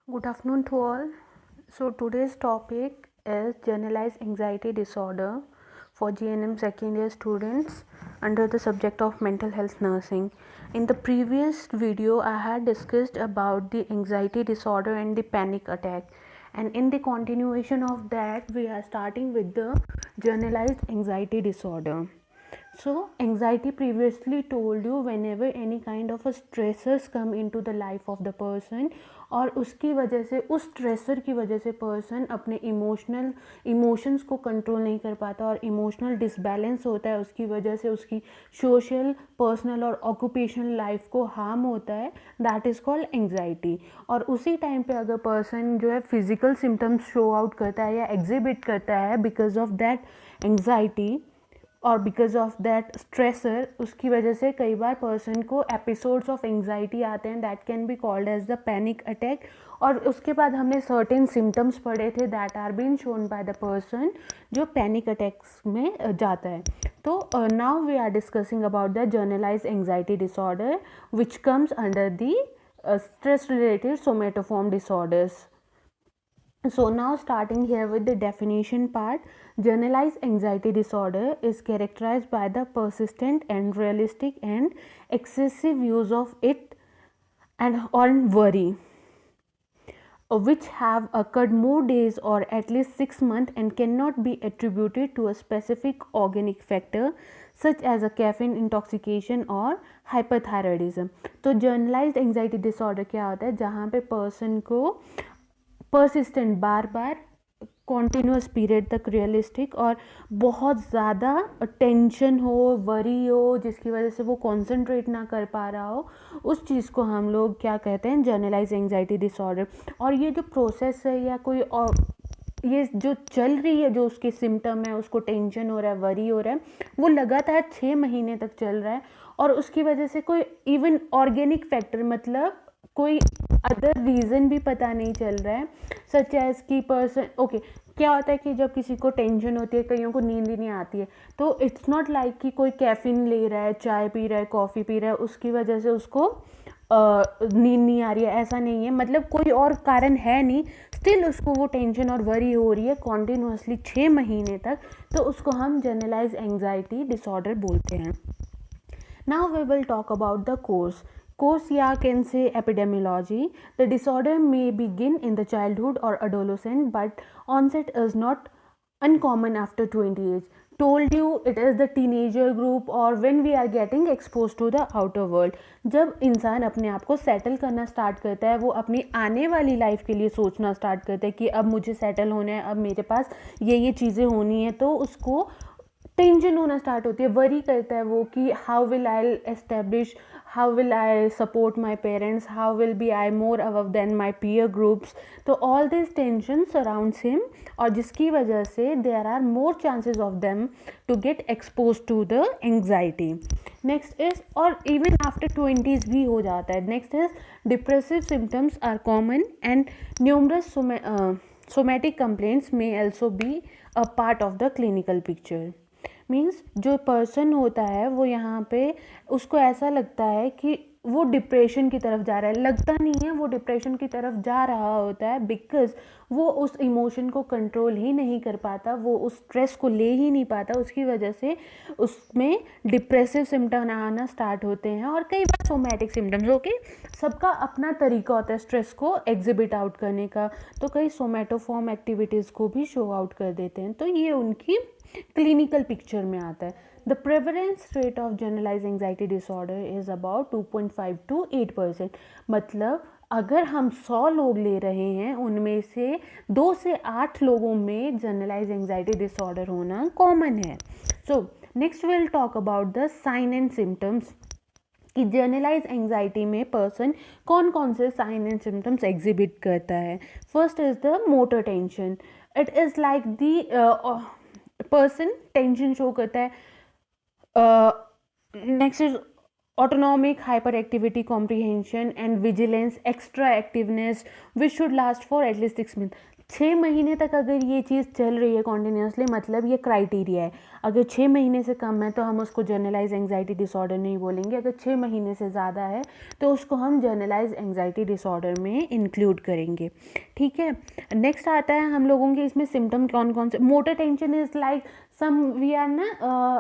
Good afternoon to all. So today's topic is generalized anxiety disorder for GNM second year students under the subject of mental health nursing. In the previous video I had discussed about the anxiety disorder and the panic attack, and in the continuation of that we are starting with the generalized anxiety disorder. So anxiety previously told you whenever any kind of a stressors come into the life of the person और उसकी वजह से उस stressor की वजह से person अपने emotions को कंट्रोल नहीं कर पाता और इमोशनल डिसबैलेंस होता है, उसकी वजह से उसकी सोशल पर्सनल और ऑक्यूपेशनल लाइफ को हार्म होता है, दैट इज़ कॉल्ड एंग्जाइटी. और उसी टाइम पे अगर पर्सन जो है फिजिकल सिम्टम्स शो आउट करता है या एग्जिबिट करता है बिकॉज ऑफ दैट एंग्जाइटी और बिकॉज ऑफ दैट स्ट्रेसर, उसकी वजह से कई बार पर्सन को एपिसोड्स ऑफ एंग्जाइटी आते हैं, that can be called as the panic attack. और उसके बाद हमने सर्टेन सिम्टम्स पढ़े थे that are been shown by the person जो पैनिक अटैक्स में जाता है. तो now we are discussing about the generalise anxiety disorder which comes under the stress related somatoform disorders. So now starting here with the definition part, generalized anxiety disorder is characterized by the persistent and realistic and excessive use of it and on worry which have occurred more days or at least 6 months and cannot be attributed to a specific organic factor such as a caffeine intoxication or hyperthyroidism. तो generalised anxiety disorder क्या होता है, जहाँ पे person को persistent बार बार continuous period तक realistic और बहुत ज़्यादा टेंशन हो, वरी हो, जिसकी वजह से वो कॉन्सेंट्रेट ना कर पा रहा हो, उस चीज़ को हम लोग क्या कहते हैं, जनरलाइज एंग्जाइटी डिसऑर्डर. और ये जो प्रोसेस है या कोई और ये जो चल रही है, जो उसके सिम्टम है, उसको टेंशन हो रहा है, वरी हो रहा है, वो लगातार 6 महीने तक चल रहा है और उसकी वजह से कोई इवन ऑर्गेनिक फैक्टर मतलब कोई अदर रीज़न भी पता नहीं चल रहा है, सच एज की पर्सन ओके. क्या होता है कि जब किसी को टेंशन होती है, कईयों को नींद ही नहीं आती है, तो इट्स नॉट लाइक कि कोई कैफीन ले रहा है, चाय पी रहा है, कॉफ़ी पी रहा है, उसकी वजह से उसको नींद नहीं आ रही है, ऐसा नहीं है. मतलब कोई और कारण है नहीं, स्टिल उसको वो टेंशन और वरी हो रही है कॉन्टिन्यूसली 6 महीने तक, तो उसको हम जनरलाइज एंग्जाइटी डिसऑर्डर बोलते हैं. Now we will talk about the course. Course या can say epidemiology. The disorder may begin in the childhood or adolescent, but onset is not uncommon after 20 age. Told you it is the teenager group or when we are getting exposed to the outer world. जब इंसान अपने आप को settle करना start करता है, वो अपनी आने वाली लाइफ के लिए सोचना स्टार्ट करता है कि अब मुझे सेटल होना है, अब मेरे पास ये चीज़ें होनी है, तो उसको टेंशन होना स्टार्ट होती है, वरी करता है वो कि how will I establish, how will I support my parents, how will be I more above than my peer groups. तो all this tension surrounds him और जिसकी वजह से there are more chances of them to get expose to the anxiety. Next is, और even after 20s भी हो जाता है. Next is depressive symptoms are common and numerous somatic complaints may also be a part of the clinical picture. Means जो person होता है वो यहाँ पे उसको ऐसा लगता है कि वो डिप्रेशन की तरफ जा रहा है, लगता नहीं है, वो डिप्रेशन की तरफ जा रहा होता है बिकॉज वो उस इमोशन को कंट्रोल ही नहीं कर पाता, वो उस स्ट्रेस को ले ही नहीं पाता, उसकी वजह से उसमें डिप्रेसिव सिम्टम आना स्टार्ट होते हैं. और कई बार सोमैटिक सिम्टम्स, ओके, सबका अपना तरीका होता है स्ट्रेस को एग्जिबिट आउट करने का, तो कई सोमैटोफॉर्म एक्टिविटीज़ को भी शो आउट कर देते हैं, तो ये उनकी क्लिनिकल पिक्चर में आता है. The prevalence rate of generalise anxiety disorder is about 2.5 to 8%. मतलब अगर हम 100 लोग ले रहे हैं, उनमें से 2 से 8 लोगों में जनरलाइज एंग्जाइटी डिसऑर्डर होना कॉमन है. So next will talk about the sign and symptoms कि जनरलाइज एंग्जाइटी में पर्सन कौन कौन से साइन एंड सिम्टम्स एग्जिबिट करता है. First is the motor tension. It is like the person tension show करता है. Next is autonomic hyperactivity, comprehension and vigilance, extra activeness which should last for at least 6 months. 6 महीने तक अगर ये चीज़ चल रही है कॉन्टिन्यूसली, मतलब ये क्राइटेरिया है। अगर 6 महीने से कम है तो हम उसको जनरलाइज एंग्जाइटी डिसऑर्डर नहीं बोलेंगे। अगर 6 महीने से ज़्यादा है तो उसको हम जनरलाइज एंग्जाइटी डिसऑर्डर में इंक्लूड करेंगे, ठीक है। नेक्स्ट आता है हम लोगों के इसमें सिम्टम कौन कौन से। Motor tension is like some we are ना,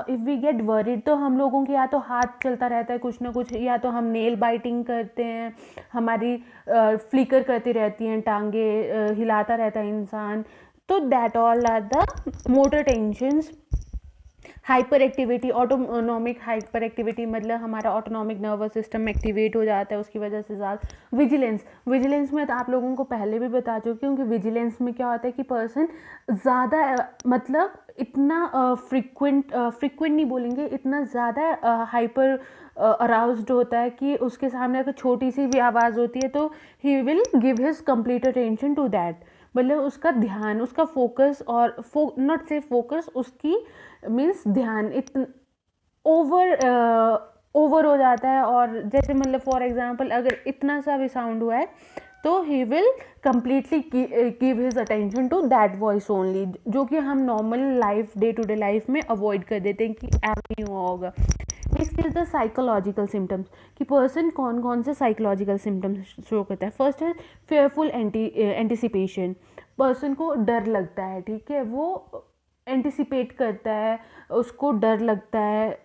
इफ़ वी गेट वरीड तो हम लोगों के या तो हाथ चलता रहता है कुछ ना कुछ, या तो हम नेल बाइटिंग करते हैं, हमारी फ्लिकर करती रहती हैं टांगे, हिलाता रहता है इंसान। तो that all are the motor tensions. Hyper activity, autonomic hyper activity, मतलब हमारा ऑटोनॉमिक नर्वस सिस्टम एक्टिवेट हो जाता है उसकी वजह से ज़्यादा। विजिलेंस में तो आप लोगों को पहले भी बता चुकी हूँ कि विजिलेंस में क्या होता है कि पर्सन ज़्यादा मतलब इतना फ्रिक्वेंट नहीं बोलेंगे, इतना ज़्यादा हाइपर अराउज्ड होता है कि उसके सामने अगर छोटी सी भी आवाज़ होती है तो he will give his complete attention to that. मतलब उसका ध्यान, उसका फोकस, और नॉट से फोकस, उसकी मीन्स ध्यान ओवर हो जाता है। और जैसे मतलब फॉर एग्जांपल अगर इतना सा भी साउंड हुआ है तो he will completely give his attention to that voice only, जो कि हम normal life, day to day life में अवॉइड कर देते हैं कि ऐसा ही हुआ होगा। Next is the psychological symptoms, कि पर्सन कौन कौन से साइकोलॉजिकल सिम्टम्स शो करता है। फर्स्ट है फेयरफुल एंटिसिपेशन, पर्सन को डर लगता है, ठीक है, वो एंटिसिपेट करता है, उसको डर लगता है।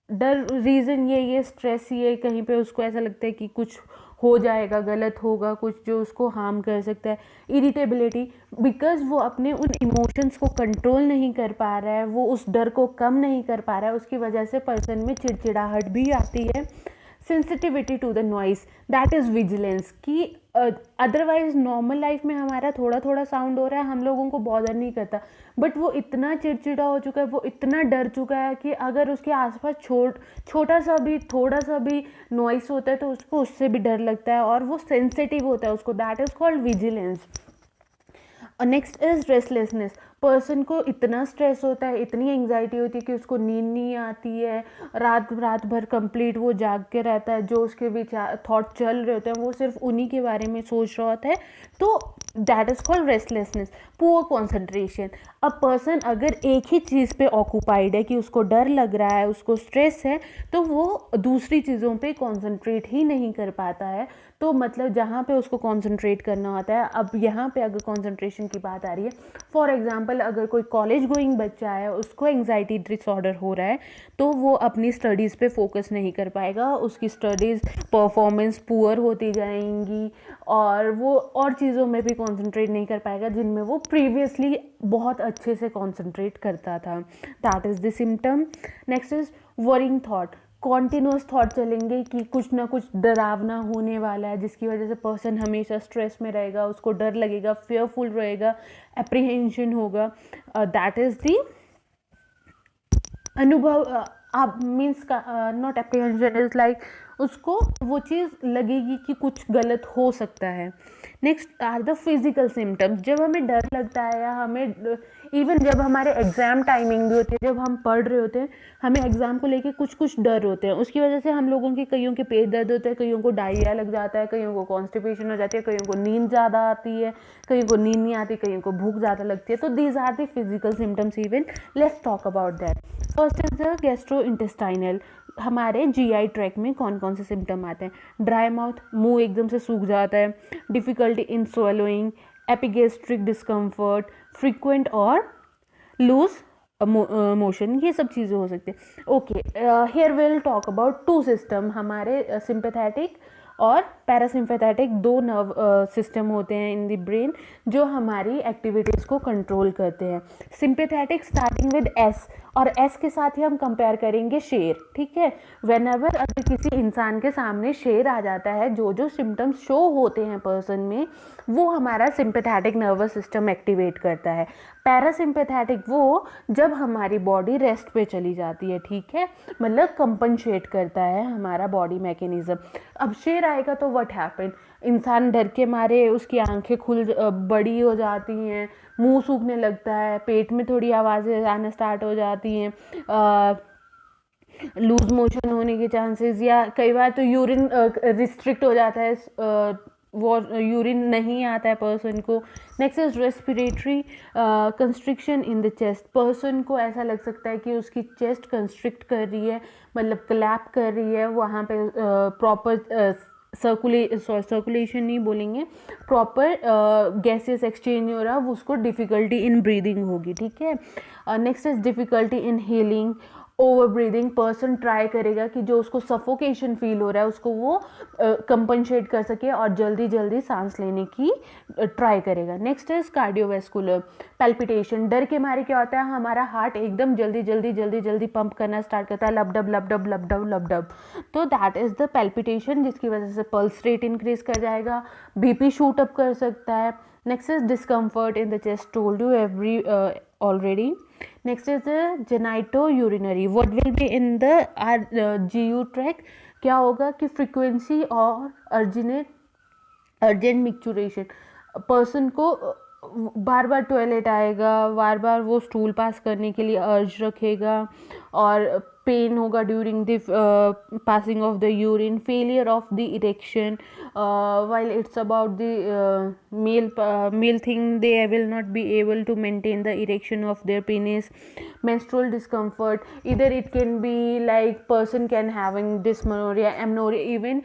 डर रीज़न ये स्ट्रेस, ये कहीं पे उसको ऐसा लगता है कि कुछ हो जाएगा, गलत होगा कुछ जो उसको हार्म कर सकता है। इरिटेबिलिटी, बिकॉज वो अपने उन इमोशंस को कंट्रोल नहीं कर पा रहा है, वो उस डर को कम नहीं कर पा रहा है, उसकी वजह से पर्सन में चिड़चिड़ाहट भी आती है। Sensitivity to the noise, that is vigilance, कि अदरवाइज नॉर्मल लाइफ में हमारा थोड़ा थोड़ा साउंड हो रहा है, हम लोगों को बॉदर नहीं करता, बट वो इतना चिड़चिड़ा हो चुका है, वो इतना डर चुका है कि अगर उसके आसपास छोटा सा भी, थोड़ा सा भी नॉइस होता है तो उसको उससे भी डर लगता है, और वो सेंसिटिव होता है उसको, that is called vigilance. Next is restlessness, person को इतना स्ट्रेस होता है, इतनी एंग्जाइटी होती है कि उसको नींद नहीं आती है, रात भर कंप्लीट वो जाग के रहता है, जो उसके विचार थॉट चल रहे होते हैं वो सिर्फ उन्हीं के बारे में सोच रहा होता है, तो that is called restlessness. Poor concentration, a person अगर एक ही चीज़ पे ऑक्यूपाइड है कि उसको डर लग रहा है, उसको स्ट्रेस है, तो वो दूसरी चीज़ों पे कॉन्सेंट्रेट ही नहीं कर पाता है। तो मतलब जहाँ पे उसको कॉन्सेंट्रेट करना होता है, अब यहाँ पे अगर कॉन्सेंट्रेशन की बात आ रही है, फॉर एग्जांपल अगर कोई कॉलेज गोइंग बच्चा है, उसको एंग्जाइटी डिसऑर्डर हो रहा है, तो वो अपनी स्टडीज़ पे फोकस नहीं कर पाएगा, उसकी स्टडीज़ परफॉर्मेंस पुअर होती जाएंगी, और वो और चीज़ों में भी कॉन्सेंट्रेट नहीं कर पाएगा जिनमें वो प्रीवियसली बहुत अच्छे से कॉन्सेंट्रेट करता था। That is the symptom. Next is worrying thought, continuous thought चलेंगे कि कुछ ना कुछ डरावना होने वाला है, जिसकी वजह से पर्सन हमेशा स्ट्रेस में रहेगा, उसको डर लगेगा, फेयरफुल रहेगा, एप्रीहेंशन होगा। दैट इज़ दी अनुभव, आप means not apprehension, is like उसको वो चीज़ लगेगी कि कुछ गलत हो सकता है। Next are the physical symptoms, जब हमें डर लगता है या हमें इवन जब हमारे एग्ज़ाम टाइमिंग भी होती है, जब हम पढ़ रहे होते हैं, हमें एग्ज़ाम को लेके कुछ कुछ डर होते हैं, उसकी वजह से हम लोगों के कईयों के पेट दर्द होता है, कईयों को डायरिया लग जाता है, कईयों को कॉन्स्टिपेशन हो जाती है, कईयों को नींद ज़्यादा आती है, कईयों को नींद नहीं आती, कईयों को भूख ज़्यादा लगती है। तो these are the physical symptoms. Even let's talk about that. First is the gastrointestinal, हमारे जीआई ट्रैक में कौन कौन से सिम्टम आते हैं। ड्राई माउथ, मुंह एकदम से सूख जाता है, difficulty in swallowing, epigastric discomfort, frequent और लूज मोशन, ये सब चीज़ें हो सकती है। Okay, here will talk about two system, हमारे सिंपैथेटिक और पैरासिम्पैथेटिक, दो नर्व सिस्टम होते हैं इन द ब्रेन जो हमारी एक्टिविटीज़ को कंट्रोल करते हैं। सिंपैथेटिक स्टार्टिंग विद एस, और एस के साथ ही हम कंपेयर करेंगे शेर, ठीक है। व्हेनेवर अगर किसी इंसान के सामने शेर आ जाता है, जो जो सिम्टम्स शो होते हैं पर्सन में, वो हमारा सिंपैथेटिक नर्वस सिस्टम एक्टिवेट करता है। पैरासिम्पैथेटिक वो जब हमारी बॉडी रेस्ट पे चली जाती है, ठीक है, मतलब कंपनसेट करता है हमारा बॉडी मैकेनिज्म। अब शेर आएगा तो व्हाट हैपन, इंसान डर के मारे उसकी आंखें बड़ी हो जाती हैं, मुंह सूखने लगता है, पेट में थोड़ी आवाज़ें आना स्टार्ट हो जाती हैं, लूज मोशन होने के चांसेस, या कई बार तो यूरिन रिस्ट्रिक्ट हो जाता है यूरिन नहीं आता है पर्सन को। Next is respiratory constriction in the chest, person को ऐसा लग सकता है कि उसकी चेस्ट कंस्ट्रिक्ट कर रही है, मतलब क्लैप कर रही है, वहाँ पे प्रॉपर सर्कुलेशन नहीं बोलेंगे, प्रॉपर गैसेस एक्सचेंज हो रहा है, उसको डिफ़िकल्टी इन ब्रीदिंग होगी, ठीक है। Next is difficulty in healing, over breathing, person try करेगा कि जो उसको सफोकेशन फील हो रहा है उसको वो कंपनसेट कर सके और जल्दी जल्दी सांस लेने की ट्राई करेगा। नेक्स्ट इज कार्डियोवैस्कुलर पैल्पिटेशन, डर के मारे क्या होता है हमारा हार्ट एकदम जल्दी जल्दी जल्दी जल्दी पंप करना स्टार्ट करता है, लबडब लबडब लबडब लबडब, तो दैट इज़ द पैल्पिटेशन, जिसकी वजह से पल्स रेट इंक्रीज कर जाएगा, बीपी शूट अप कर सकता है। Next is discomfort in the chest, told you every already. Next is the genitourinary, what will be in the GU tract, क्या होगा कि frequency और urgent micturition, पर्सन को बार बार टॉयलेट आएगा, बार बार वो स्टूल पास करने के लिए अर्ज रखेगा, और पेन होगा during the passing of the urine, failure of the erection, while it's about the male thing, they will not be able to maintain the erection of their penis. Menstrual discomfort, either it can be like person can having dysmenorrhea, amenorrhea, even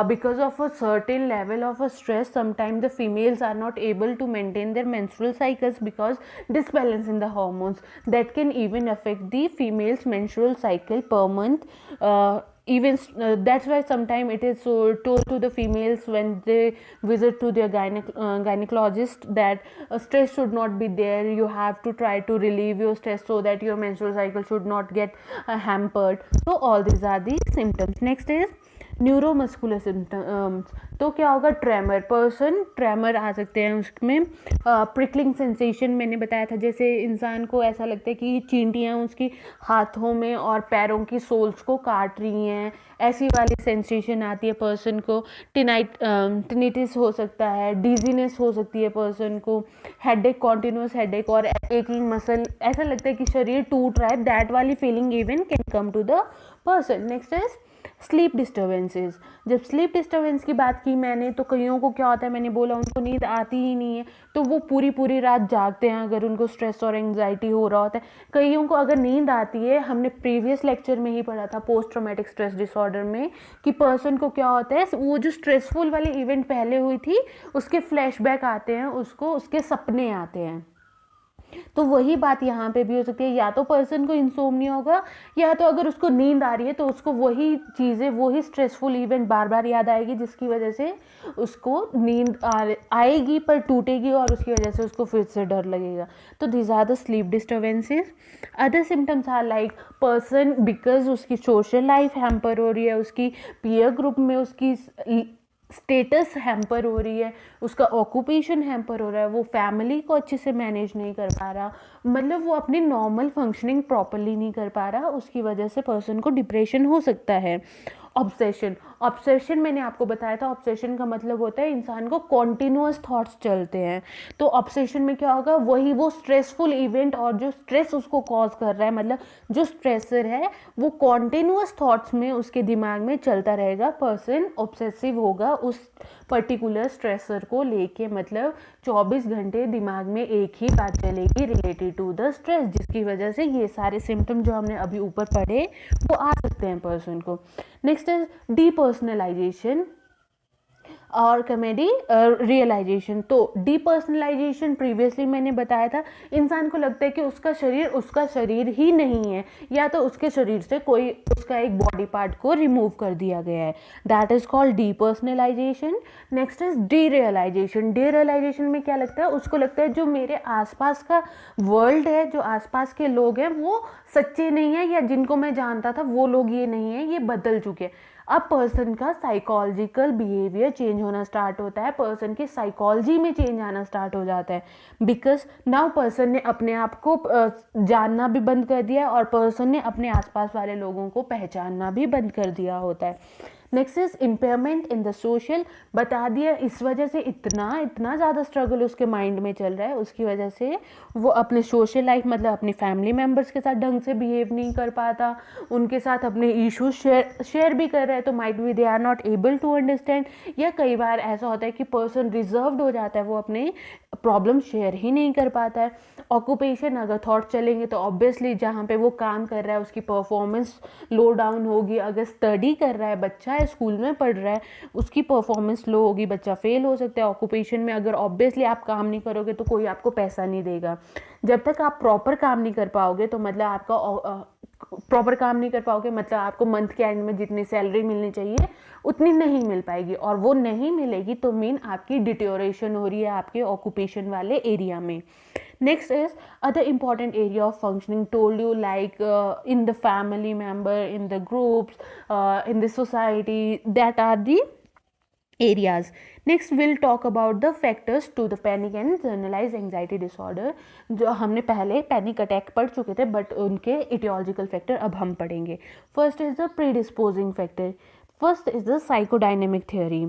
because of a certain level of a stress, sometimes the females are not able to maintain their menstrual cycles because disbalance in the hormones, that can even affect the female's menstrual cycle per month. Even that's why sometimes it is so told to the females when they visit to their gynecologist that stress should not be there, you have to try to relieve your stress so that your menstrual cycle should not get hampered. So all these are the symptoms. Next is neuromuscular symptoms, तो क्या होगा, tremor, person tremor आ सकते हैं उसमें, prickling sensation मैंने बताया था, जैसे इंसान को ऐसा लगता है कि चींटियाँ उसकी हाथों में और पैरों की सोल्स को काट रही हैं, ऐसी वाली सेंसेशन आती है पर्सन को। टिनिटिस हो सकता है, डिजीनेस हो सकती है पर्सन को, हेडेक, कॉन्टिन्यूस हेडेक और एकिंग मसल, ऐसा लगता है कि शरीर टूट रहा है, दैट वाली feeling even can come to the person. Next is sleep disturbances, जब स्लीप डिस्टर्बेंस की बात की मैंने, तो कईयों को क्या होता है, मैंने बोला उनको नींद आती ही नहीं है, तो वो पूरी पूरी रात जागते हैं अगर उनको स्ट्रेस और एंग्जाइटी हो रहा होता है। कईयों को अगर नींद आती है, हमने प्रीवियस लेक्चर में ही पढ़ा था पोस्ट ट्रॉमेटिक स्ट्रेस डिसऑर्डर में, कि पर्सन को क्या होता है, वो जो स्ट्रेसफुल वाली इवेंट पहले हुई थी उसके फ्लैशबैक आते हैं, उसको उसके सपने आते हैं। तो वही बात यहाँ पे भी हो सकती है, या तो पर्सन को इंसोम्निया होगा, या तो अगर उसको नींद आ रही है तो उसको वही चीज़ें, वही स्ट्रेसफुल इवेंट बार बार याद आएगी, जिसकी वजह से उसको नींद आएगी पर टूटेगी और उसकी वजह से उसको फिर से डर लगेगा। तो these are the sleep disturbances. Other symptoms are like person because उसकी सोशल लाइफ हैम्पर हो रही है, उसकी पीयर ग्रुप में उसकी स्टेटस हैम्पर हो रही है, उसका ऑक्यूपेशन हैम्पर हो रहा है, वो फैमिली को अच्छे से मैनेज नहीं कर पा रहा, मतलब वो अपनी नॉर्मल फंक्शनिंग प्रॉपरली नहीं कर पा रहा, उसकी वजह से पर्सन को डिप्रेशन हो सकता है। ऑब्सेशन, ऑब्सेशन मैंने आपको बताया था, ऑब्सेशन का मतलब होता है इंसान को कॉन्टिन्यूअस थॉट्स चलते हैं। तो ऑब्सेशन में क्या होगा, वही वो स्ट्रेसफुल इवेंट और जो स्ट्रेस उसको कॉज कर रहा है, मतलब जो स्ट्रेसर है वो कॉन्टिन्यूअस थॉट्स में उसके दिमाग में चलता रहेगा, पर्सन ऑब्सेसिव होगा उस पर्टिकुलर स्ट्रेसर को लेके, मतलब 24 घंटे दिमाग में एक ही बात चलेगी रिलेटेड टू द स्ट्रेस, जिसकी वजह से ये सारे सिम्टम जो हमने अभी ऊपर पढ़े वो आ सकते हैं पर्सन को। नेक्स्ट इज डीपर्सनलाइजेशन और कमेडी रियलाइजेशन। तो डीपर्सनलाइजेशन प्रीवियसली मैंने बताया था, इंसान को लगता है कि उसका शरीर ही नहीं है, या तो उसके शरीर से कोई उसका एक बॉडी पार्ट को रिमूव कर दिया गया है, that is called depersonalisation. Next is derealisation. Derealisation में क्या लगता है, उसको लगता है जो मेरे आसपास का वर्ल्ड है, जो आसपास के लोग हैं वो सच्चे नहीं है, या जिनको मैं जानता था वो लोग ये नहीं है, ये बदल चुके हैं। अब पर्सन का साइकोलॉजिकल बिहेवियर चेंज होना स्टार्ट होता है, पर्सन की साइकोलॉजी में चेंज आना स्टार्ट हो जाता है, बिकॉज नाउ पर्सन ने अपने आप को जानना भी बंद कर दिया और पर्सन ने अपने आसपास वाले लोगों को पहचानना भी बंद कर दिया होता है। Next is impairment in the social, बता दिया इस वजह से इतना ज़्यादा स्ट्रगल उसके माइंड में चल रहा है, उसकी वजह से वो अपने सोशल लाइफ मतलब अपने फैमिली मेम्बर्स के साथ ढंग से बिहेव नहीं कर पाता, उनके साथ अपने इश्यूज शेयर भी कर रहा है तो might be they are not able to understand, या कई बार ऐसा होता है कि पर्सन रिजर्व्ड हो जाता है, वो अपने प्रॉब्लम शेयर ही नहीं कर पाता है। ऑक्यूपेशन अगर थॉट चलेंगे तो ऑब्वियसली जहाँ पे वो काम कर रहा है उसकी परफॉर्मेंस लो डाउन होगी, अगर स्टडी कर रहा है बच्चा, स्कूल में पढ़ रहा है, उसकी परफॉर्मेंस लो होगी, बच्चा फेल हो सकता है। ऑक्यूपेशन में अगर ऑब्वियसली आप काम नहीं करोगे तो कोई आपको पैसा नहीं देगा, जब तक आप प्रॉपर काम नहीं कर पाओगे तो मतलब आपका प्रॉपर काम नहीं कर पाओगे मतलब आपको मंथ के एंड में जितनी सैलरी मिलनी चाहिए उतनी नहीं मिल पाएगी, और वो नहीं मिलेगी तो मीन आपकी डिटोरेशन हो रही है आपके ऑक्यूपेशन वाले एरिया में। Next is other important area of functioning told you, like in the family member, in the groups, in the society, that are the areas. Next we'll talk about the factors to the panic and generalized anxiety disorder, जो हमने पहले panic attack पढ़ चुके थे but उनके aetiological factor अब हम पढ़ेंगे। First is the predisposing factor, first is the psychodynamic theory.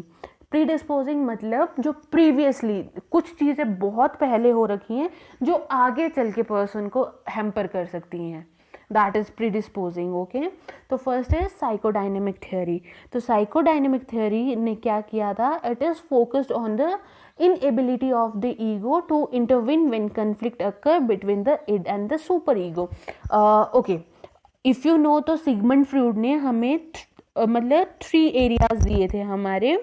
Predisposing मतलब जो प्रीवियसली कुछ चीज़ें बहुत पहले हो रखी हैं जो आगे चल के पर्सन को हैम्पर कर सकती हैं, दैट इज प्रीडिस्पोजिंग। ओके, तो फर्स्ट है साइकोडायनेमिक थ्योरी। तो साइकोडायनेमिक थ्योरी ने क्या किया था, it is focused on the inability of the ego to intervene when conflict occur between the id and the super ego. Okay, if you know तो Sigmund Freud ने हमें मतलब 3 areas दिए थे हमारे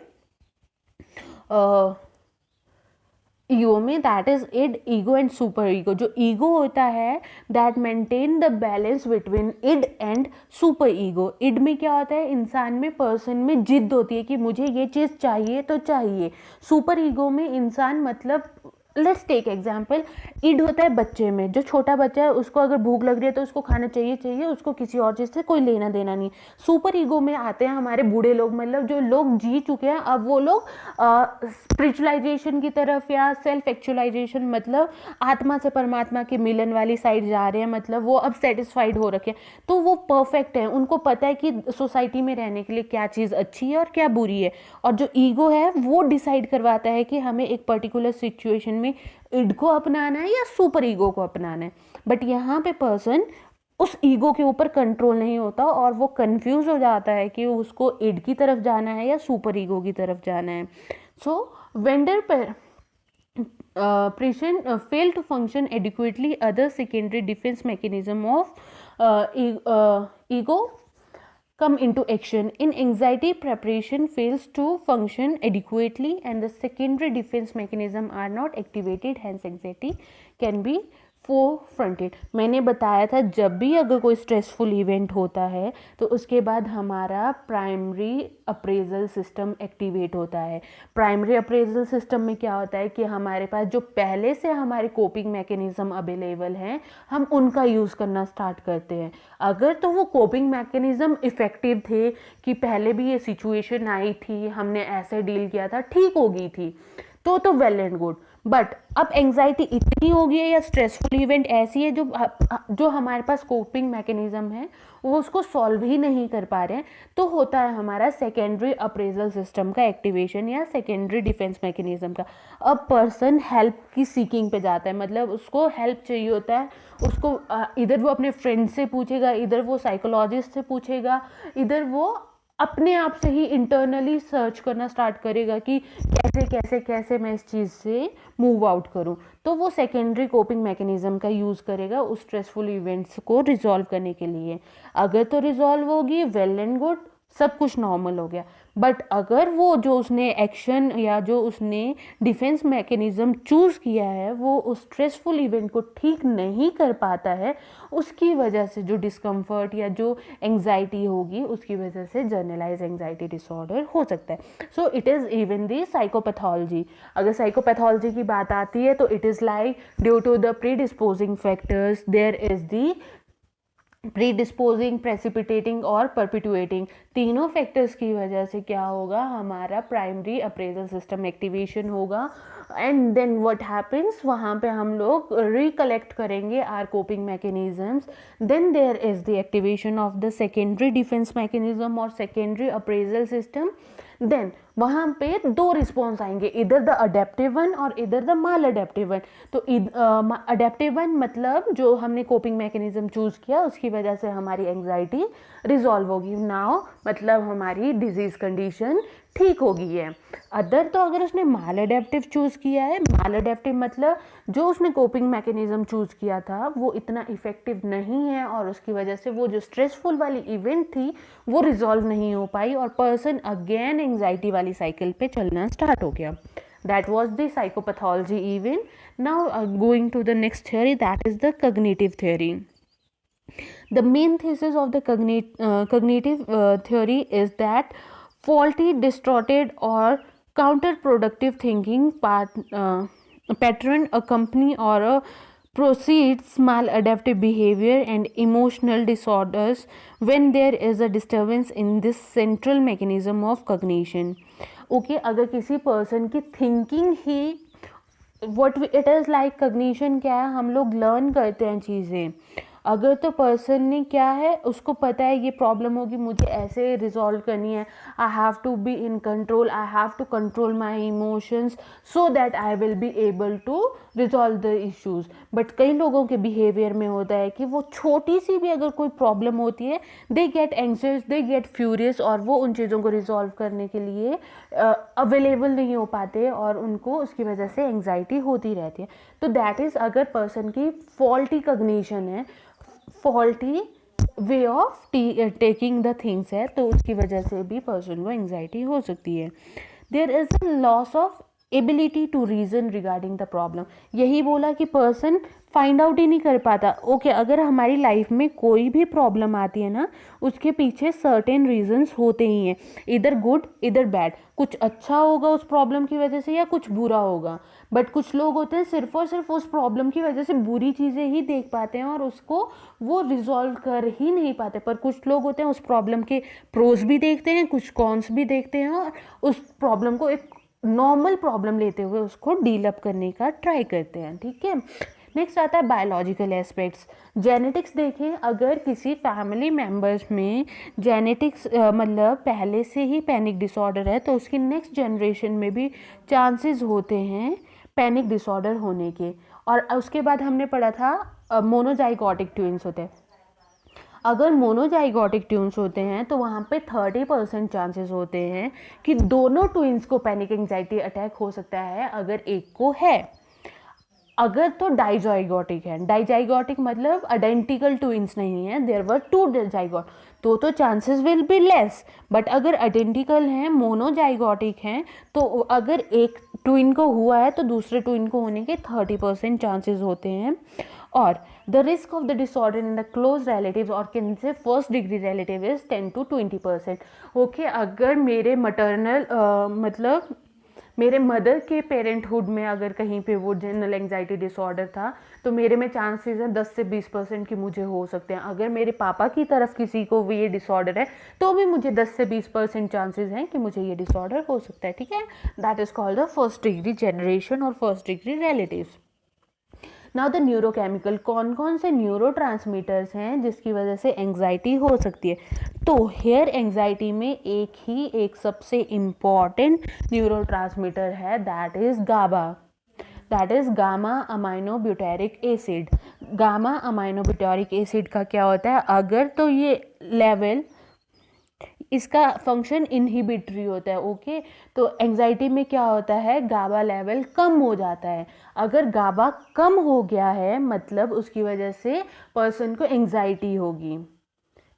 ईगो में, that is id, ego and super ego. जो ego होता है that maintain the balance between id and super ego. Id में क्या होता है, इंसान में, पर्सन में जिद होती है कि मुझे ये चीज़ चाहिए तो चाहिए। सुपर ईगो में इंसान मतलब लेट्स टेक एग्जाम्पल, इड होता है बच्चे में, जो छोटा बच्चा है उसको अगर भूख लग रही है तो उसको खाना चाहिए, उसको किसी और चीज़ से कोई लेना देना नहीं। सुपर ईगो में आते हैं हमारे बूढ़े लोग, मतलब जो लोग जी चुके हैं, अब वो लोग स्पिरिचुअलाइजेशन की तरफ या सेल्फ एक्चुअलाइजेशन मतलब आत्मा से परमात्मा के मिलन वाली साइड जा रहे हैं, मतलब वो अब सेटिस्फाइड हो रखे हैं, तो वो परफेक्ट है, उनको पता है कि सोसाइटी में रहने के लिए क्या चीज़ अच्छी है और क्या बुरी है। और जो ईगो है वो डिसाइड करवाता है कि हमें एक पर्टिकुलर सिचुएशन में इड को अपनाना है या सुपर ईगो को अपनाना है। बट यहाँ पे पर्सन उस ईगो के ऊपर कंट्रोल नहीं होता और वो कंफ्यूज हो जाता है कि उसको इड की तरफ जाना है या सुपर ईगो की तरफ जाना है। सो वेंडर पर fail to function adequately, other secondary defense mechanism of ego come into action. In anxiety, preparation fails to function adequately and the secondary defense mechanism are not activated, hence anxiety can be four-fronted. मैंने बताया था जब भी अगर कोई stressful event होता है तो उसके बाद हमारा प्राइमरी अप्रेजल सिस्टम एक्टिवेट होता है। प्राइमरी अप्रेजल सिस्टम में क्या होता है कि हमारे पास जो पहले से हमारे कोपिंग मैकेनिज्म अवेलेबल हैं हम उनका यूज़ करना स्टार्ट करते हैं। अगर तो वो कोपिंग मैकेनिज्म इफ़ेक्टिव थे कि पहले भी ये सिचुएशन आई थी, हमने ऐसे डील किया था, ठीक हो गई थी, तो वेल एंड गुड। बट अब एंजाइटी इतनी हो गई है या स्ट्रेसफुल इवेंट ऐसी है जो हमारे पास कोपिंग मैकेनिज्म है वो उसको सॉल्व ही नहीं कर पा रहे हैं, तो होता है हमारा सेकेंडरी अप्रेजल सिस्टम का एक्टिवेशन या सेकेंडरी डिफेंस मैकेनिज्म का। अब पर्सन हेल्प की सीकिंग पे जाता है, मतलब उसको हेल्प चाहिए होता है, उसको इधर वो अपने फ्रेंड से पूछेगा, इधर वो साइकोलॉजिस्ट से पूछेगा, इधर वो अपने आप से ही इंटरनली सर्च करना स्टार्ट करेगा कि कैसे कैसे कैसे मैं इस चीज़ से मूव आउट करूं। तो वो सेकेंडरी कोपिंग मैकेनिज्म का यूज़ करेगा उस स्ट्रेसफुल इवेंट्स को रिजॉल्व करने के लिए। अगर तो रिजॉल्व होगी वेल एंड गुड, सब कुछ नॉर्मल हो गया। बट अगर वो जो उसने एक्शन या जो उसने डिफेंस मैकेनिज्म चूज़ किया है वो उस स्ट्रेसफुल इवेंट को ठीक नहीं कर पाता है, उसकी वजह से जो डिस्कम्फर्ट या जो एंग्जाइटी होगी उसकी वजह से जनरलाइज एंग्जाइटी डिसऑर्डर हो सकता है। So it is even the psychopathology. अगर साइकोपैथोलॉजी की बात आती है तो it is like due to the predisposing factors there is the predisposing, precipitating और परपिटुएटिंग, तीनों फैक्टर्स की वजह से क्या होगा, हमारा प्राइमरी अप्रेजल सिस्टम एक्टिवेशन होगा एंड देन व्हाट हैपेंस, वहाँ पे हम लोग रिकलेक्ट करेंगे our coping mechanisms, then there is the activation of the secondary defense mechanism और सेकेंडरी अप्रेजल सिस्टम, देन वहाँ पे दो रिस्पॉन्स आएंगे, इधर द अडेप्टिव वन और इधर द माल अडेप्टिव वन। तो अडेप्टिव वन मतलब जो हमने कोपिंग मैकेनिज्म चूज किया उसकी वजह से हमारी एंग्जाइटी रिजॉल्व होगी, नाउ मतलब हमारी डिजीज कंडीशन ठीक हो गई है। अदर तो अगर उसने माल अडेप्टिव चूज किया है, माल अडेप्टिव मतलब जो उसने कोपिंग मैकेनिज्म चूज किया था वो इतना इफेक्टिव नहीं है और उसकी वजह से वो जो स्ट्रेसफुल वाली इवेंट थी वो रिजॉल्व नहीं हो पाई और पर्सन अगेन एंग्जाइटी वाली साइकिल पे चलना स्टार्ट हो गया। That was the psychopathology event. Now going to the next theory, that is the cognitive theory. The main thesis of the cognitive theory is that faulty, distorted or counterproductive thinking pattern accompany or proceeds maladaptive behavior and emotional disorders when there is a disturbance in this central mechanism of cognition. Okay अगर किसी person की thinking ही what it is like, cognition क्या है, हम लोग learn करते हैं चीज़ें, अगर तो पर्सन ने क्या है उसको पता है ये प्रॉब्लम होगी मुझे ऐसे रिजॉल्व करनी है, I have to be in control, I have to control my emotions so that I will be able to resolve the issues. But कई लोगों के बिहेवियर में होता है कि वो छोटी सी भी अगर कोई प्रॉब्लम होती है they get anxious, they get furious और वो उन चीज़ों को रिजॉल्व करने के लिए अवेलेबल नहीं हो पाते और उनको उसकी वजह से एंग्जाइटी होती रहती है। तो दैट इज़ अगर पर्सन की फॉल्टी कग्निशन है, faulty way of taking the things है, तो उसकी वजह से भी पर्सन को एंग्जाइटी हो सकती है। There is a loss of ability to reason regarding the problem, यही बोला कि पर्सन फाइंड आउट ही नहीं कर पाता। ओके अगर हमारी लाइफ में कोई भी प्रॉब्लम आती है ना उसके पीछे सर्टेन रीजंस होते ही हैं, इधर गुड इधर बैड, कुछ अच्छा होगा उस प्रॉब्लम की वजह से या कुछ बुरा होगा। बट कुछ लोग होते हैं सिर्फ और सिर्फ उस प्रॉब्लम की वजह से बुरी चीज़ें ही देख पाते हैं और उसको वो रिजॉल्व कर ही नहीं पाते, पर कुछ लोग होते हैं उस प्रॉब्लम के प्रोज भी देखते हैं, कुछ कॉन्स भी देखते हैं और उस प्रॉब्लम को एक नॉर्मल प्रॉब्लम लेते हुए उसको डील अप करने का ट्राई करते हैं। ठीक है, नेक्स्ट आता है बायोलॉजिकल एस्पेक्ट्स। जेनेटिक्स देखें, अगर किसी फैमिली मेम्बर्स में जेनेटिक्स मतलब पहले से ही पैनिक डिसऑर्डर है तो उसकी नेक्स्ट जनरेशन में भी चांसेस होते हैं पैनिक डिसऑर्डर होने के। और उसके बाद हमने पढ़ा था मोनोजाइगोटिक ट्विंस होते हैं, अगर मोनोजाइगोटिक ट्विंस होते हैं तो वहाँ पे 30% चांसेस होते हैं कि दोनों ट्विंस को पैनिक एंजाइटी अटैक हो सकता है अगर एक को है। अगर तो डाइजाइगोटिक है, डाइजाइगोटिक मतलब आइडेंटिकल ट्विंस नहीं है, देयर वर टू जाइगोट, तो chances will be less. But अगर आइडेंटिकल हैं, मोनोजाइगोटिक हैं, तो अगर एक ट्विन को हुआ है तो दूसरे ट्विन को होने के 30% चांसेस होते हैं। और the risk of the disorder in the close relatives और किन से first degree relative is 10 to 20%। Okay अगर मेरे मटर्नल मतलब मेरे मदर के पेरेंटहुड में अगर कहीं पे वो जनरल एंग्जाइटी डिसऑर्डर था तो मेरे में चांसेस हैं 10 से 20% की मुझे हो सकते हैं। अगर मेरे पापा की तरफ किसी को ये डिसऑर्डर है तो भी मुझे 10 से 20% चांसेस हैं कि मुझे ये डिसऑर्डर हो सकता है। ठीक है, that is called the first degree generation और first degree relatives. Now the neurochemical, कौन कौन से न्यूरोट्रांसमीटर्स हैं जिसकी वजह से एंग्जाइटी हो सकती है। तो हेयर एंग्जाइटी में एक सबसे इम्पॉर्टेंट न्यूरोट्रांसमीटर है, that is GABA, that is gamma amino butyric acid. Gamma amino butyric acid का क्या होता है, अगर तो ये लेवल इसका फंक्शन इनहिबिटरी होता है। ओके तो एंग्जाइटी में क्या होता है, गाबा लेवल कम हो जाता है। अगर गाबा कम हो गया है मतलब उसकी वजह से पर्सन को एंग्जाइटी होगी।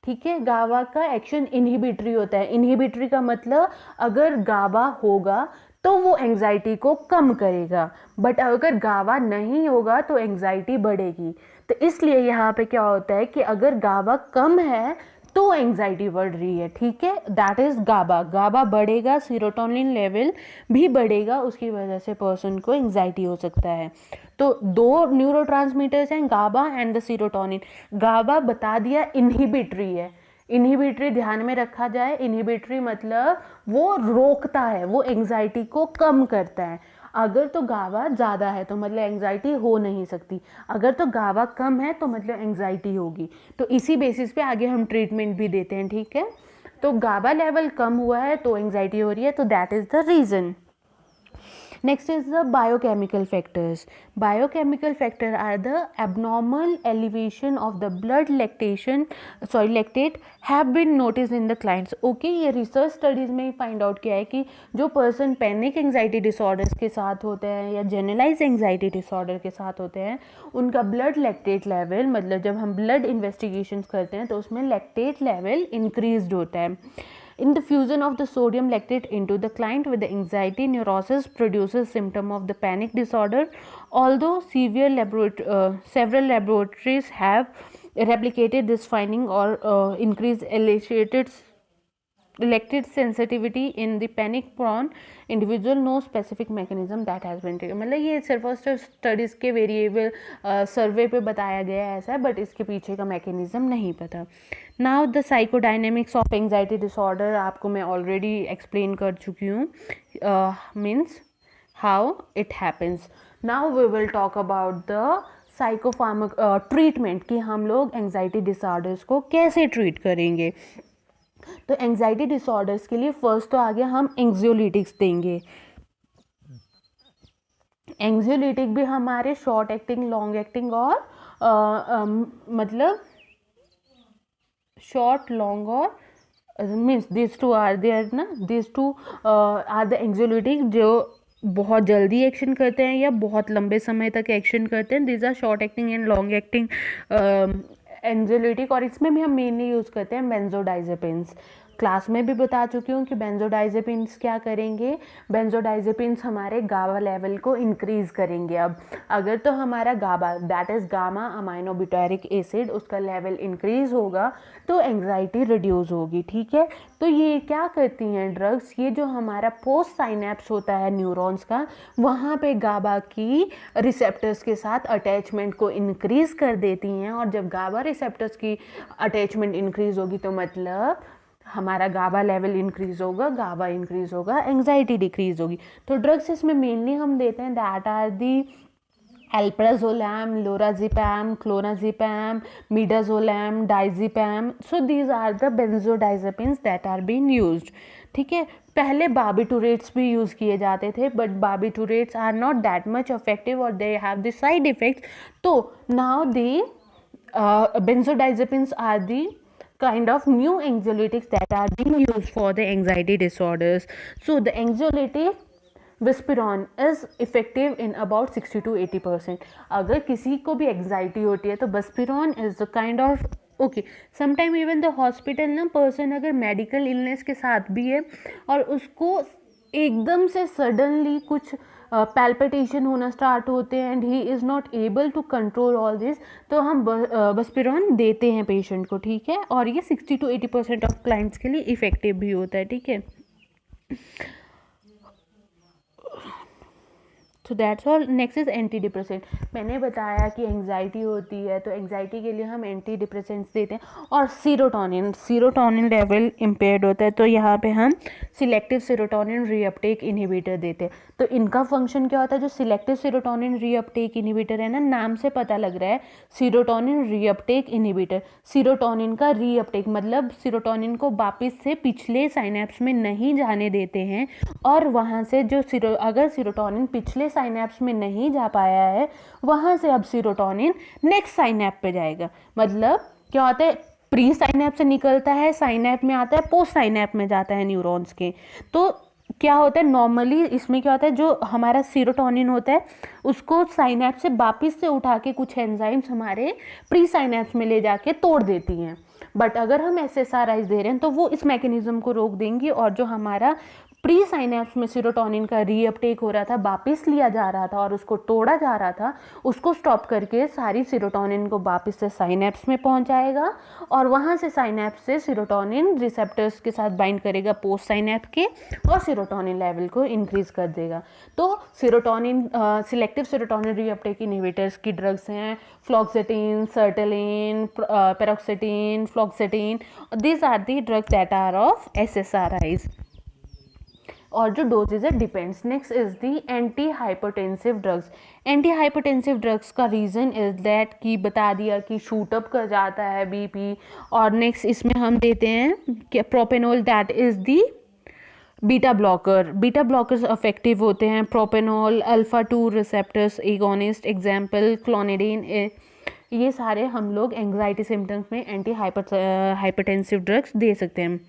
ठीक है, गाबा का एक्शन इनहिबिटरी होता है। इनहिबिटरी का मतलब अगर गाबा होगा तो वो एंग्जाइटी को कम करेगा, बट अगर गाबा नहीं होगा तो एंग्जाइटी बढ़ेगी। तो इसलिए यहाँ पे क्या होता है कि अगर गाबा कम है तो एंजाइटी बढ़ रही है, ठीक है, दैट इज गाबा। गाबा बढ़ेगा, सीरोटोनिन लेवल भी बढ़ेगा, उसकी वजह से पर्सन को एंजाइटी हो सकता है। तो दो न्यूरोट्रांसमीटर्स हैं, गाबा एंड द सीरोटोनिन। गाबा बता दिया इनहिबिटरी है, इनहिबिटरी ध्यान में रखा जाए। इनहिबिटरी मतलब वो रोकता है, वो एंजाइटी को कम करता है। अगर तो गावा ज़्यादा है तो मतलब एंजाइटी हो नहीं सकती, अगर तो गावा कम है तो मतलब एंजाइटी होगी। तो इसी बेसिस पे आगे हम ट्रीटमेंट भी देते हैं, ठीक है। तो गावा लेवल कम हुआ है तो एंजाइटी हो रही है, तो that is the reason. Next is the biochemical factors. Biochemical factor are the abnormal elevation of the blood lactate have been noticed in the clients. Okay, ये research studies में find out किया है कि जो person panic anxiety disorders के साथ होते हैं या generalized anxiety disorder के साथ होते हैं, उनका blood lactate level, मतलब जब हम blood investigations करते हैं तो उसमें lactate level increased होता है. In the fusion of the sodium lactate into the client with the anxiety neurosis produces symptom of the panic disorder. Although several laboratories have replicated this finding or increased lactate sensitivity in the panic prone individual, no specific mechanism that has been taken. मतलब ये सिर्फ studies के variable सर्वे पे बताया गया है ऐसा, but इसके पीछे का मैकेनिज्म नहीं पता. Now the psychodynamics of anxiety disorder आपको मैं ऑलरेडी एक्सप्लेन कर चुकी हूँ, means how it happens. Now we will talk about the साइकोफार्मक ट्रीटमेंट, कि हम लोग एंजाइटी डिसऑर्डर्स को कैसे ट्रीट करेंगे. तो एंजाइटी डिसऑर्डर्स के लिए फर्स्ट तो आगे हम एंग्जियोलिटिक्स देंगे. एंग्जियोलिटिक भी हमारे शॉर्ट एक्टिंग, लॉन्ग एक्टिंग और मतलब शॉर्ट, लॉन्ग और means this two are there ना, this two are the anxiolytic जो बहुत जल्दी एक्शन करते हैं या बहुत लंबे समय तक एक्शन करते हैं. This are short acting and long acting anxiolytic. और इसमें भी हम मेनली यूज़ करते हैं बेंजोडाइजेपिन्स. क्लास में भी बता चुकी हूँ कि बेंजोडाइजेपिन्स क्या करेंगे, बेंजोडाइजेपिन्स हमारे गाबा लेवल को इंक्रीज़ करेंगे. अब अगर तो हमारा गाबा दैट इज़ गामा अमाइनोब्यूटारिक एसिड उसका लेवल इंक्रीज़ होगा तो एंग्जाइटी रिड्यूस होगी, ठीक है. तो ये क्या करती हैं ड्रग्स, ये जो हमारा पोस्ट साइनेप्स होता है न्यूरॉन्स का, वहाँ पे गाबा की रिसेप्टर्स के साथ अटैचमेंट को इंक्रीज़ कर देती हैं. और जब गाबा रिसेप्टर्स की अटैचमेंट इंक्रीज़ होगी तो मतलब हमारा गाबा लेवल इंक्रीज़ होगा, गाबा इंक्रीज़ होगा, एंग्जाइटी डिक्रीज़ होगी. तो ड्रग्स इसमें मेनली हम देते हैं that are the alprazolam, lorazepam, clonazepam, midazolam, diazepam. So these are the benzodiazepines that are being used. ठीक है. पहले बार्बिटूरेट्स भी यूज़ किए जाते थे, but barbiturates are not that much effective और they have the side effects. तो now the benzodiazepines are the kind of new anxiolytics that are being used for the anxiety disorders. So the anxiolytic buspirone is effective in about 60 to 80%. अगर किसी को भी anxiety होती है तो buspirone is the kind of okay. Sometime even the hospital ना, person अगर medical illness के साथ भी है और उसको एकदम से सडनली कुछ पैल्पिटेशन होना स्टार्ट होते हैं and he is not able to control all this, तो हम विस्पिरॉन देते हैं पेशेंट को, ठीक है. और ये 60 to 80% ऑफ क्लाइंट्स के लिए इफेक्टिव भी होता है, ठीक है. So that's all. Next is anti depressant. मैंने बताया कि एंग्जाइटी होती है तो एंग्जाइटी के लिए हम एंटी डिप्रेसेंट्स देते हैं. और सीरोटोनिन लेवल इम्पेयर्ड होता है तो यहाँ पे हम सिलेक्टिव सीरोटोनिन रीअपटेक इनहिबिटर देते हैं. तो इनका फंक्शन क्या होता है, जो सिलेक्टिव सीरोटोनिन रीअपटेक इनहिबिटर है ना, नाम से पता लग रहा है सीरोटोनिन रीअपटेक इनहिबिटर. सीरोटोनिन का रीअपटेक मतलब सीरोटोनिन को वापस से पिछले साइनेप्स में नहीं जाने देते हैं. और वहाँ से जो अगर सीरोटोनिन पिछले साइनेप्स में नहीं जा पाया है, वहाँ से अब सीरोटोनिन नेक्स्ट साइनेप पे जाएगा. मतलब क्या होता है, प्री साइनेप से निकलता है, साइनेप में आता है, पोस्ट साइनेप में जाता है न्यूरॉन्स के. तो क्या होता है नॉर्मली इसमें क्या होता है, जो हमारा सीरोटोनिन होता है उसको साइनेप से वापस से उठा के कुछ एंजाइम्स हमारे प्री साइनेप्स में ले जाके तोड़ देती हैं. बट अगर हम SSRIs दे रहे हैं तो वो इस मैकेनिज्म को रोक देंगी और जो हमारा प्री साइनेप्स में सीरोटोनिन का रीअपटेक हो रहा था, वापस लिया जा रहा था और उसको तोड़ा जा रहा था, उसको स्टॉप करके सारी सीरोटोनिन को वापस से साइनेप्स में पहुंचाएगा और वहां से साइनेप्स से सीरोटोनिन रिसेप्टर्स के साथ बाइंड करेगा पोस्ट साइनेप के और सीरोटोनिन लेवल को इंक्रीज कर देगा। तो serotonin selective serotonin reuptake inhibitors की ड्रग्स हैं fluoxetine, sertraline, paroxetine, fluoxetine. This are the drugs that are of SSRIs और जो डोजेज है depends. Next is the anti hypertensive drugs. Anti hypertensive drugs का रीज़न इज दैट कि बता दिया कि शूट अप कर जाता है BP। और नेक्स्ट इसमें हम देते हैं कि propanol, that is the beta blocker. Beta blockers effective होते हैं। Propanol, alpha 2 receptors agonist, example clonidine. ये सारे हम लोग एंग्जाइटी सिम्टम्स में एंटी हाइपरटेंसिव ड्रग्स दे सकते हैं।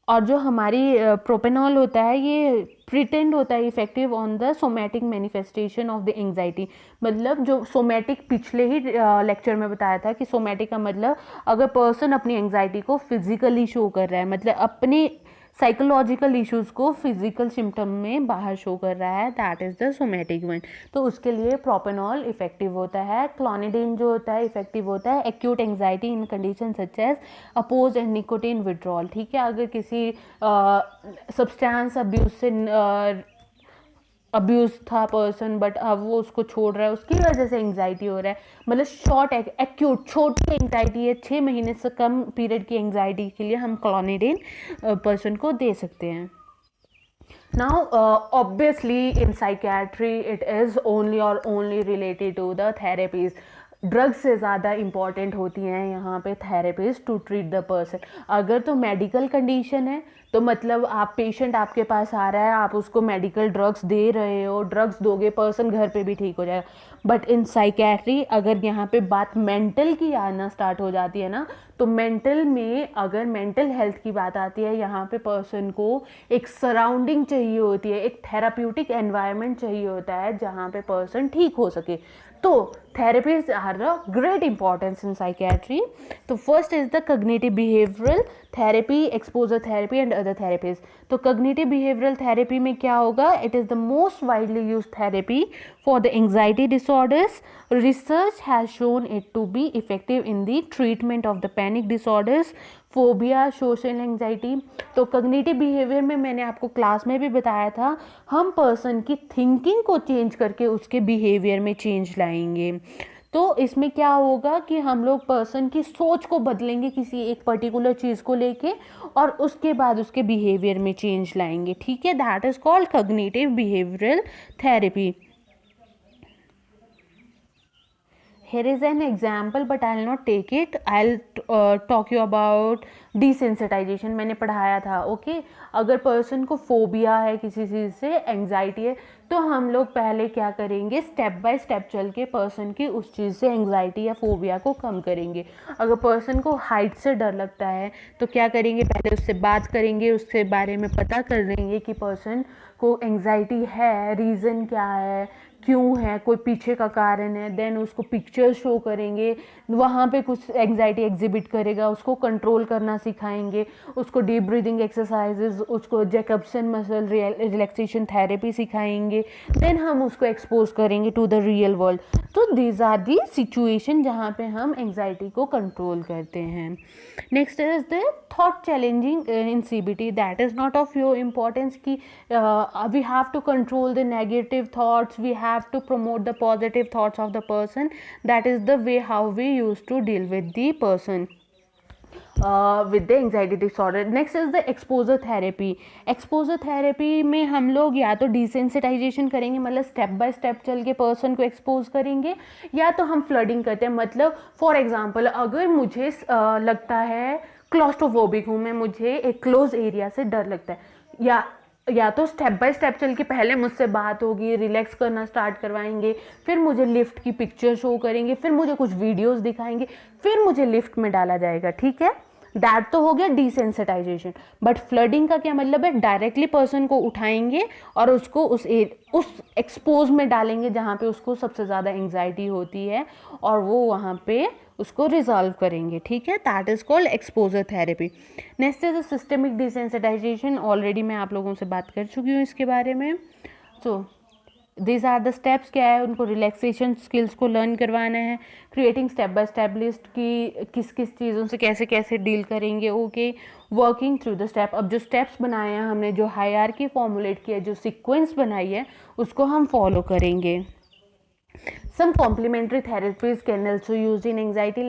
और जो हमारी प्रोपेनॉल होता है ये प्रिटेंड होता है effective on the somatic manifestation of the anxiety. मतलब जो सोमैटिक पिछले ही लेक्चर में बताया था कि सोमैटिक का मतलब अगर पर्सन अपनी एंग्जाइटी को फिजिकली शो कर रहा है, मतलब अपने साइकोलॉजिकल इश्यूज को फिजिकल सिम्टम में बाहर शो कर रहा है, that is the somatic one. तो उसके लिए प्रोपेनॉल इफेक्टिव होता है। क्लोनिडीन जो होता है इफेक्टिव होता है acute anxiety in condition such as opioids and nicotine withdrawal. ठीक है, अगर किसी सब्सटेंस अब्यूज से अब्यूज था पर्सन बट अब वो उसको छोड़ रहा है, उसकी वजह से एंग्जाइटी हो रहा है, मतलब शॉर्ट एक्यूट छोटी एंग्जाइटी है, 6 महीने से कम पीरियड की एंग्जाइटी के लिए हम क्लोनिडीन पर्सन को दे सकते हैं। Now obviously in psychiatry it is only और only related to the therapies. Drugs से ज़्यादा इम्पॉर्टेंट होती हैं यहाँ पे therapies to treat the person. अगर तो मेडिकल कंडीशन है तो मतलब आप पेशेंट आपके पास आ रहा है, आप उसको मेडिकल ड्रग्स दे रहे हो, ड्रग्स दोगे पर्सन घर पे भी ठीक हो जाएगा। बट इन साइकियाट्री अगर यहाँ पे बात मेंटल की आना स्टार्ट हो जाती है ना, तो मेंटल में अगर मेंटल हेल्थ की बात आती है, यहाँ पे पर्सन को एक सराउंडिंग चाहिए होती है, एक थेराप्यूटिक एनवायरनमेंट चाहिए होता है जहाँ पे पर्सन ठीक हो सके। तो therapies are a great importance in psychiatry. तो first is the cognitive behavioral therapy, exposure therapy and other therapies. तो cognitive behavioral therapy में क्या होगा? It is the most widely used therapy for the anxiety disorders. Research has shown it to be effective in the treatment of the panic disorders, phobia, social anxiety. तो cognitive behaviour में मैंने आपको class में भी बताया था, हम person की थिंकिंग को चेंज करके उसके बिहेवियर में चेंज लाएंगे। तो इसमें क्या होगा कि हम लोग पर्सन की सोच को बदलेंगे किसी एक पर्टिकुलर चीज़ को लेके और उसके बाद उसके बिहेवियर में चेंज लाएंगे। ठीक है, that is called cognitive behavioural therapy. Here is an example but I'll not take it. I'll talk you about desensitization. मैंने पढ़ाया था। ओके, अगर पर्सन को फोबिया है किसी चीज़ से, एंग्जाइटी है, तो हम लोग पहले क्या करेंगे, स्टेप बाय स्टेप चल के पर्सन की उस चीज़ से एंग्जाइटी या फोबिया को कम करेंगे। अगर पर्सन को हाइट से डर लगता है तो क्या करेंगे, पहले उससे बात करेंगे, उसके बारे में पता कर लेंगे कि पर्सन को एंग्जाइटी है, रीज़न क्या है, क्यों है, कोई पीछे का कारण है। देन उसको पिक्चर शो करेंगे, वहाँ पे कुछ एंग्जाइटी एग्जिबिट करेगा, उसको कंट्रोल करना सिखाएंगे, उसको डीप ब्रीदिंग एक्सरसाइजेज, उसको जैकबसन मसल रिलैक्सेशन थेरेपी सिखाएंगे। देन हम उसको एक्सपोज करेंगे टू द रियल वर्ल्ड। तो दीज आर दी सिचुएशन जहाँ पे हम एंग्जाइटी को कंट्रोल करते हैं। Next is the thought challenging in CBT। That is not of your importance कि we have to control the negative thoughts, we have to promote the positive thoughts of the person. That is the way how we used to deal with the person with the anxiety disorder. Next is the exposure therapy. exposure therapy में हम लोग या तो desensitization करेंगे, मतलब step by step चल के person को एक्सपोज करेंगे, या तो हम फ्लडिंग करते हैं। मतलब फॉर एग्जांपल अगर मुझे लगता है क्लॉस्ट्रोफोबिक हूँ मैं, मुझे एक क्लोज एरिया से डर लगता है, या तो स्टेप बाय स्टेप चल के पहले मुझसे बात होगी, रिलैक्स करना स्टार्ट करवाएंगे, फिर मुझे लिफ्ट की पिक्चर शो करेंगे, फिर मुझे कुछ वीडियोस दिखाएंगे, फिर मुझे लिफ्ट में डाला जाएगा। ठीक है, दैट तो हो गया डिसेंसिटाइजेशन। बट फ्लडिंग का क्या मतलब है, डायरेक्टली पर्सन को उठाएंगे और उसको उस एक्सपोज में डालेंगे जहाँ पे उसको सबसे ज़्यादा एंग्जाइटी होती है, और वो वहाँ पे उसको रिजॉल्व करेंगे, ठीक है। That is called exposure therapy. Next is systemic desensitization. Already मैं आप लोगों से बात कर चुकी हूँ इसके बारे में। So this are the steps. क्या है, उनको रिलैक्सेशन स्किल्स को लर्न करवाना है, creating step by step list की किस किस चीज़ों से कैसे कैसे डील करेंगे, okay, working through the step. अब जो स्टेप्स बनाए हैं हमने, जो हायरार्की फॉर्मुलेट किया है, जो सीक्वेंस बनाई है, उसको हम फॉलो करेंगे। Some complementary therapies can also used in anxiety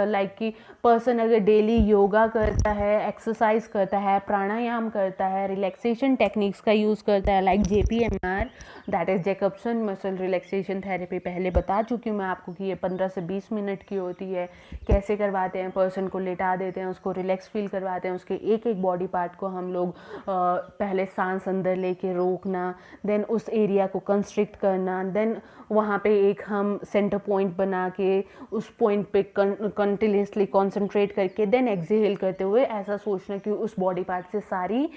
like कि पर्सन अगर डेली योगा करता है, एक्सरसाइज करता है, प्राणायाम करता है, रिलैक्सेशन टेक्निक्स का यूज़ करता है, like JPMR, that is Jacobson muscle relaxation therapy. पहले बता चुकी हूँ मैं आपको कि ये 15 से 20 मिनट की होती है। कैसे करवाते हैं, पर्सन को लेटा देते हैं, उसको रिलैक्स फील करवाते हैं, उसके एक एक बॉडी पार्ट को हम लोग पहले सांस अंदर लेके रोकना, देन उस एरिया को कंस्ट्रिक्ट करना, देन वहाँ पे एक हम सेंटर पॉइंट बना के उस पॉइंट पे कंटिन्यूसली कंसंट्रेट करके देन एक्सहेल करते हुए ऐसा सोचना कि उस बॉडी पार्ट से सारी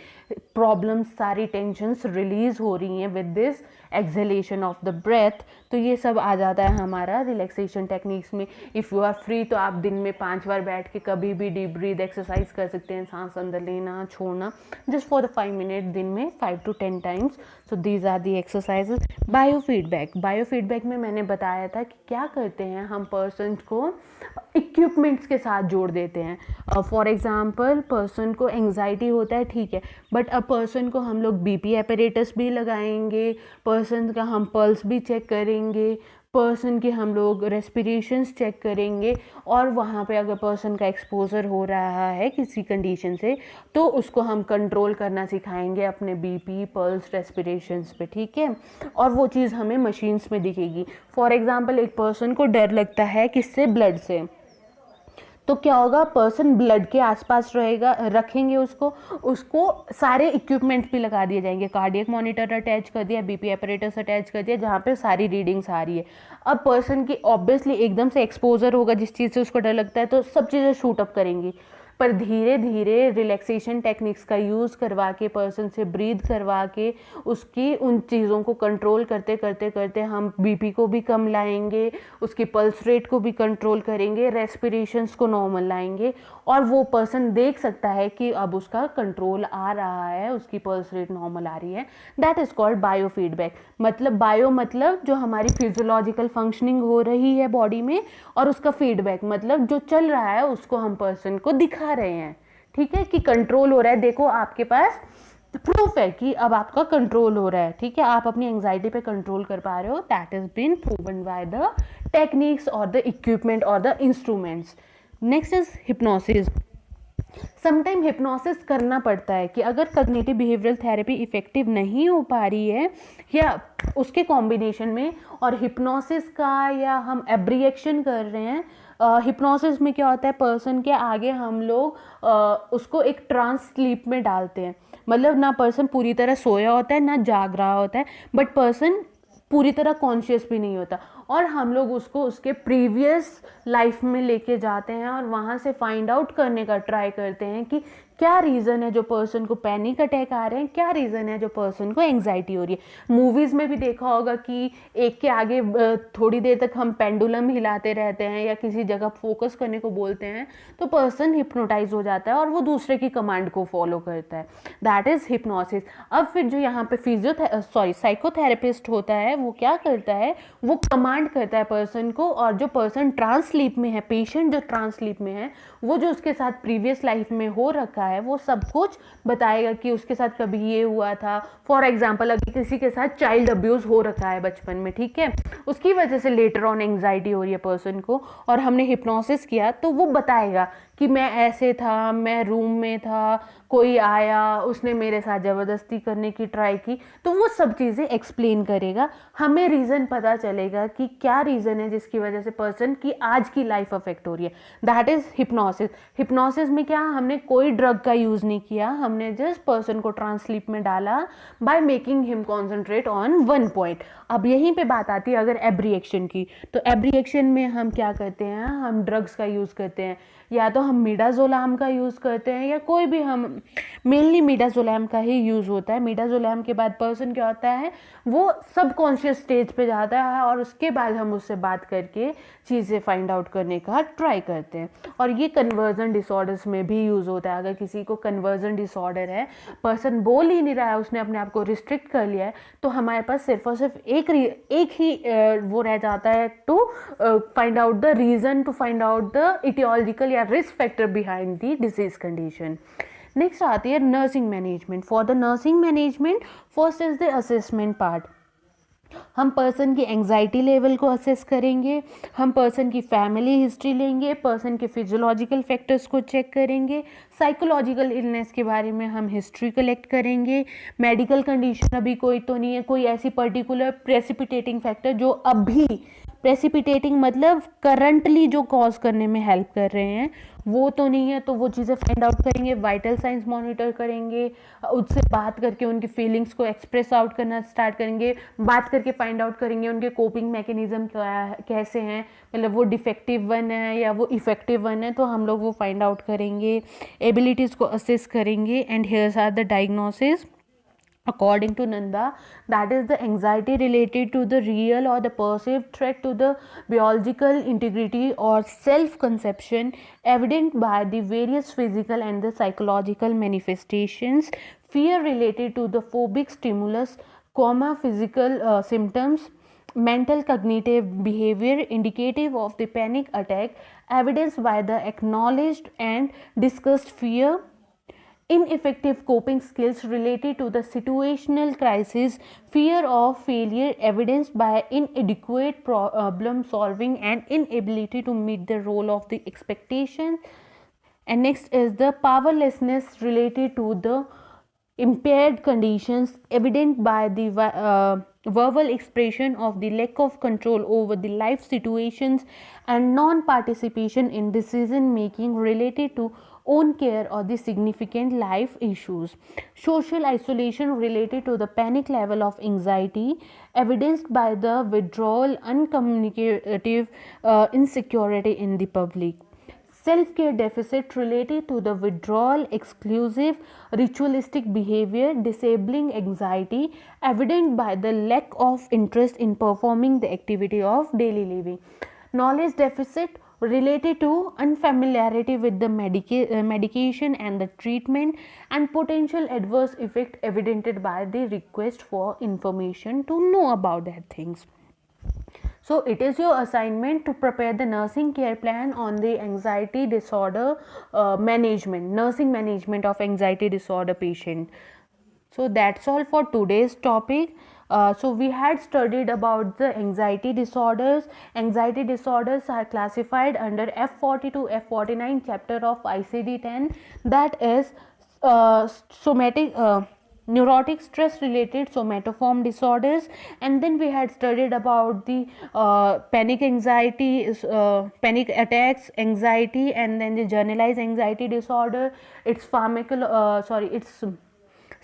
प्रॉब्लम्स, सारी टेंशन्स रिलीज हो रही हैं with this exhalation of the breath. तो ये सब आ जाता है हमारा रिलैक्सेशन टेक्निक्स में। इफ़ यू आर फ्री तो आप दिन में 5 बार बैठ के कभी भी डीप ब्रीथ एक्सरसाइज कर सकते हैं, सांस अंदर लेना छोड़ना, जस्ट फॉर द 5 मिनट दिन में 5 to 10 times. So these are the exercises. Biofeedback में मैंने बताया था कि क्या करते हैं हम, पर्सन को इक्विपमेंट्स के साथ जोड़ देते हैं। फॉर एग्जांपल पर्सन को एंग्जाइटी होता है, ठीक है, बट अब पर्सन को हम लोग BP एपरेटस भी लगाएंगे, पर्सन का हम पल्स भी चेक करेंगे, पर्सन की हम लोग रेस्पिरेशंस चेक करेंगे, और वहाँ पे अगर पर्सन का एक्सपोजर हो रहा है किसी कंडीशन से तो उसको हम कंट्रोल करना सिखाएंगे अपने BP, पल्स, रेस्पिरेशंस पे, ठीक है। और वो चीज़ हमें मशीन्स में दिखेगी। फॉर एग्जांपल एक पर्सन को डर लगता है किससे, ब्लड से, तो क्या होगा, पर्सन ब्लड के आसपास रहेगा, रखेंगे उसको सारे इक्विपमेंट्स भी लगा दिए जाएंगे, कार्डियक मॉनिटर अटैच कर दिया, BP एपरेटस अटैच कर दिया, जहाँ पे सारी रीडिंग्स आ रही है। अब पर्सन की ऑब्वियसली एकदम से एक्सपोजर होगा जिस चीज़ से उसको डर लगता है, तो सब चीज़ें शूट अप करेंगी। पर धीरे धीरे रिलैक्सेशन टेक्निक्स का यूज़ करवा के, पर्सन से ब्रीथ करवा के, उसकी उन चीज़ों को कंट्रोल करते करते करते हम BP को भी कम लाएंगे, उसकी पल्स रेट को भी कंट्रोल करेंगे, रेस्पिरेशंस को नॉर्मल लाएंगे, और वो पर्सन देख सकता है कि अब उसका कंट्रोल आ रहा है, उसकी पल्स रेट नॉर्मल आ रही है। That is called biofeedback. मतलब बायो मतलब जो हमारी फिजियोलॉजिकल फंक्शनिंग हो रही है बॉडी में, और उसका फीडबैक मतलब जो चल रहा है उसको हम पर्सन को दिखा रहे हैं, ठीक है, कि कंट्रोल हो रहा है। देखो आपके पास प्रूफ है कि अब आपका कंट्रोल हो रहा है, ठीक है, आप अपनी एंजाइटी पे कंट्रोल कर पा रहे हो। That is been proven by the techniques और द इक्विपमेंट और the instruments. Next is hypnosis. Sometime hypnosis करना पड़ता है कि अगर कॉग्निटिव बिहेवियरल थेरेपी इफेक्टिव नहीं हो पा रही है या उसके कॉम्बिनेशन में और हिप्नोसिस का या हम एब्रिएक्शन कर रहे हैं। हिप्नोसिस में क्या होता है, पर्सन के आगे हम लोग उसको एक ट्रांस स्लीप में डालते हैं, मतलब ना पर्सन पूरी तरह सोया होता है ना जाग रहा होता है, बट पर्सन पूरी तरह कॉन्शियस भी नहीं होता, और हम लोग उसको उसके प्रीवियस लाइफ में लेके जाते हैं और वहाँ से फाइंड आउट करने का ट्राई करते हैं कि क्या रीज़न है जो पर्सन को पैनिक अटैक आ रहे हैं, क्या रीज़न है जो पर्सन को एंग्जाइटी हो रही है। मूवीज़ में भी देखा होगा कि एक के आगे थोड़ी देर तक हम पेंडुलम हिलाते रहते हैं या किसी जगह फोकस करने को बोलते हैं तो पर्सन हिप्नोटाइज हो जाता है और वो दूसरे की कमांड को फॉलो करता है। That is hypnosis. अब फिर जो यहाँ पे साइकोथेरेपिस्ट होता है वो क्या करता है, वो कमांड करता है पर्सन को, और जो पर्सन ट्रांस स्लीप में है, पेशेंट जो ट्रांस स्लीप में है, वो जो उसके साथ प्रीवियस लाइफ में हो रखा है वो सब कुछ बताएगा कि उसके साथ कभी ये हुआ था। फॉर एग्जाम्पल अगर किसी के साथ चाइल्ड अब्यूज़ हो रखा है बचपन में, ठीक है, उसकी वजह से लेटर ऑन एंग्जाइटी हो रही है पर्सन को, और हमने हिप्नोसिस किया तो वो बताएगा कि मैं ऐसे था, मैं रूम में था, कोई आया, उसने मेरे साथ ज़बरदस्ती करने की ट्राई की, तो वो सब चीज़ें एक्सप्लेन करेगा। हमें रीज़न पता चलेगा कि क्या रीज़न है जिसकी वजह से पर्सन की आज की लाइफ अफेक्ट हो रही है। That is hypnosis. हिप्नोसिस में क्या, हमने कोई ड्रग ड्रग का यूज़ नहीं किया, हमने जस्ट पर्सन को ट्रांस स्लीप में डाला by making him concentrate on one point. अब यहीं पे बात आती है अगर एब्रिएक्शन की, तो एब्रिएक्शन में हम क्या करते हैं, हम ड्रग्स का यूज़ करते हैं, या तो हम मिडाजोलैम का यूज़ करते हैं या कोई भी, हम मेनली मिडाजोलैम का ही यूज़ होता है। मिडाजोलैम के बाद पर्सन क्या होता है, वो सबकॉन्शियस स्टेज पे जाता है और उसके बाद हम उससे बात करके चीज़ें फाइंड आउट करने का ट्राई करते हैं। और ये कन्वर्जन डिसऑर्डर्स में भी यूज़ होता है। अगर किसी को कन्वर्जन डिसऑर्डर है, पर्सन बोल ही नहीं रहा है, उसने अपने आप को रिस्ट्रिक्ट कर लिया है, तो हमारे पास सिर्फ और सिर्फ एक ही वो रह जाता है to find out the reason, to find out the etiological या risk factor behind the disease condition. Next आती है nursing management. For the nursing management first is the assessment part. हम पर्सन की एंग्जाइटी लेवल को assess करेंगे, हम person की family history लेंगे, पर्सन के फिजियोलॉजिकल फैक्टर्स को चेक करेंगे, साइकोलॉजिकल इलनेस के बारे में हम हिस्ट्री कलेक्ट करेंगे, मेडिकल कंडीशन अभी कोई तो नहीं है, कोई ऐसी पर्टिकुलर प्रेसिपिटेटिंग फैक्टर जो अभी, प्रेसिपिटेटिंग मतलब करंटली जो कॉज करने में हेल्प कर रहे हैं, वो तो नहीं है, तो वो चीज़ें फाइंड आउट करेंगे, वाइटल साइंस मॉनिटर करेंगे, उससे बात करके उनकी फीलिंग्स को एक्सप्रेस आउट करना स्टार्ट करेंगे, बात करके फाइंड आउट करेंगे उनके कोपिंग मैकेनिज्म कैसे हैं, मतलब वो डिफेक्टिव वन है या वो इफेक्टिव वन है, तो हम लोग वो फाइंड आउट करेंगे, एबिलिटीज़ को असेस करेंगे। And here's are the diagnosis according to Nanda, that is the anxiety related to the real or the perceived threat to the biological integrity or self conception evident by the various physical and the psychological manifestations, fear related to the phobic stimulus, physical symptoms, mental cognitive behavior indicative of the panic attack evidenced by the acknowledged and discussed fear, ineffective coping skills related to the situational crisis, fear of failure evidenced by inadequate problem solving and inability to meet the role of the expectation. And next is the powerlessness related to the impaired conditions evident by the verbal expression of the lack of control over the life situations and non-participation in decision making related to own care or the significant life issues. Social isolation related to the panic level of anxiety evidenced by the withdrawal, uncommunicative insecurity in the public. Self-care deficit related to the withdrawal, exclusive, ritualistic behavior, disabling anxiety evident by the lack of interest in performing the activity of daily living. Knowledge deficit related to unfamiliarity with the medication and the treatment and potential adverse effect evidenced by the request for information to know about that things. So it is your assignment to prepare the nursing care plan on the anxiety disorder management, nursing management of anxiety disorder patient. So that's all for today's topic. So we had studied about the anxiety disorders. Anxiety disorders are classified under F40 to F49 chapter of ICD-10, that is somatic neurotic stress related somatoform disorders. And then we had studied about the panic anxiety, panic attacks, anxiety, and then the generalized anxiety disorder, its its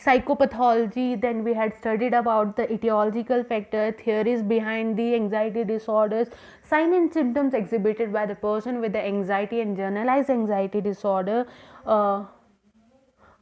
psychopathology. Then we had studied about the etiological factor, theories behind the anxiety disorders, sign and symptoms exhibited by the person with the anxiety and generalized anxiety disorder.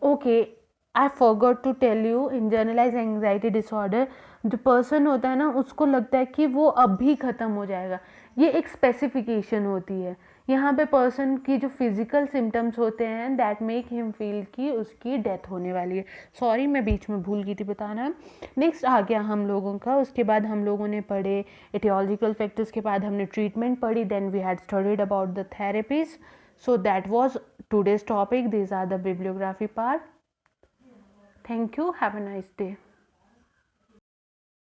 Okay, I forgot to tell you, in generalized anxiety disorder जो person होता है ना, उसको लगता है कि वो अभी ख़त्म हो जाएगा, ये एक स्पेसिफिकेशन होती है। यहाँ पे पर्सन की जो फिज़िकल सिम्टम्स होते हैं दैट मेक हिम फील कि उसकी डेथ होने वाली है। सॉरी, मैं बीच में भूल गई थी बताना। नेक्स्ट आ गया हम लोगों का, उसके बाद हम लोगों ने पढ़े एटियोलॉजिकल फैक्टर्स, के बाद हमने ट्रीटमेंट पढ़ी, then we had studied about the therapies. So that was today's topic. These are the bibliography part. Thank you. Have a nice day.